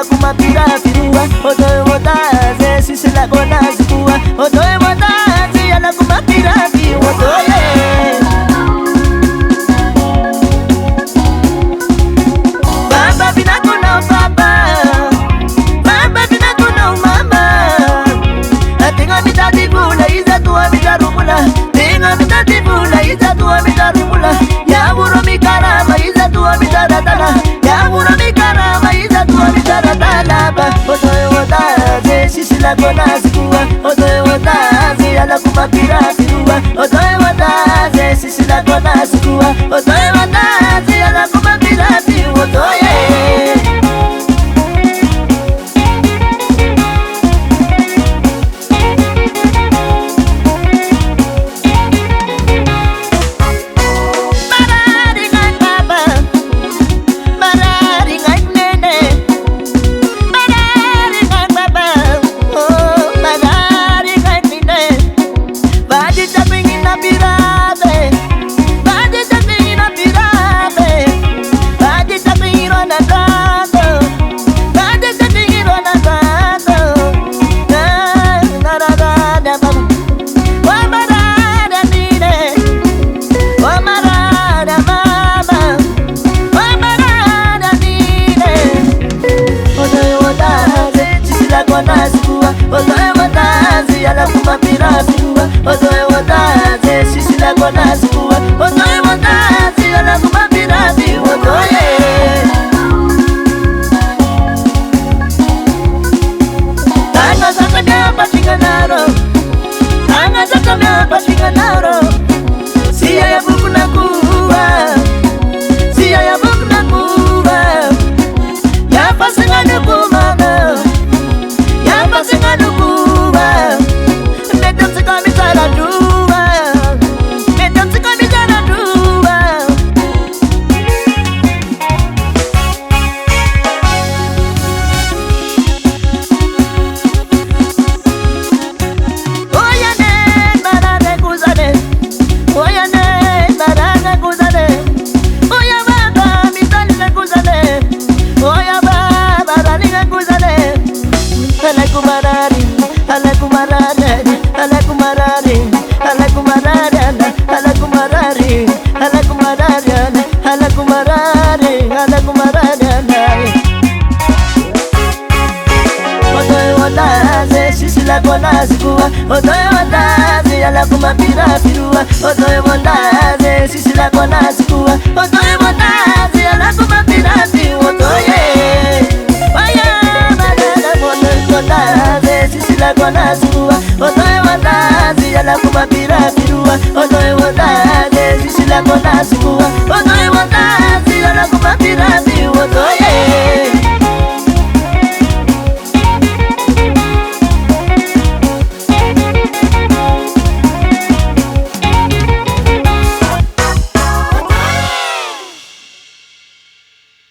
kumapira firua otoe wotaze sisi la kona zikua otoe wotaze ala kumapira firua otoe baba bina kuna baba baba bina kuna mama atinga mitadibula iza tuwa mitarumula tinga mitadibula iza tuwa mitarumula ya buro mikarama iza tuwa mitaratala ya buro mikarama iza tuwa mitaratala ba otoe wotaze sisi la kona zikua otoe wotaze ala kumapira firua otoe wotaze sisi la kona zikua otoe wotaze ala kumapira firua otoe otoe wotaze ala kumapira firua otoe wotaze sisi la kona zikua otoe wotaze ala kumapira firua otoe anga zaka mya patinganaro anga zaka mya patinganaro siya ya buku na kuwa siya ya buku na kuwa ya pasengane kumana Singa nubuwa, netam sika mitara duwa, netam sika mitara duwa. Oya ne marane kuzane, oya ne marane kuzane, oya baba mitali ne kuzane, oya baba rani ne kuzane. Ala kumarari, ala kumarari, ala kumarari, ala kumarari, ala kumarari, ala kumarari, ala kumarari, ala kumarari. Otoe wotaze sisi la kona zikua, otoe wotaze ala kumapira firua, otoe wotaze sisi la kona zikua, otoe wotaze ala kumapira firua, otoe. Wotaze sisi la kona zikua otoe wotaze ala kumapira firua otoe wotaze sisi la kona zikua otoe wotaze ala kumapira firua otoe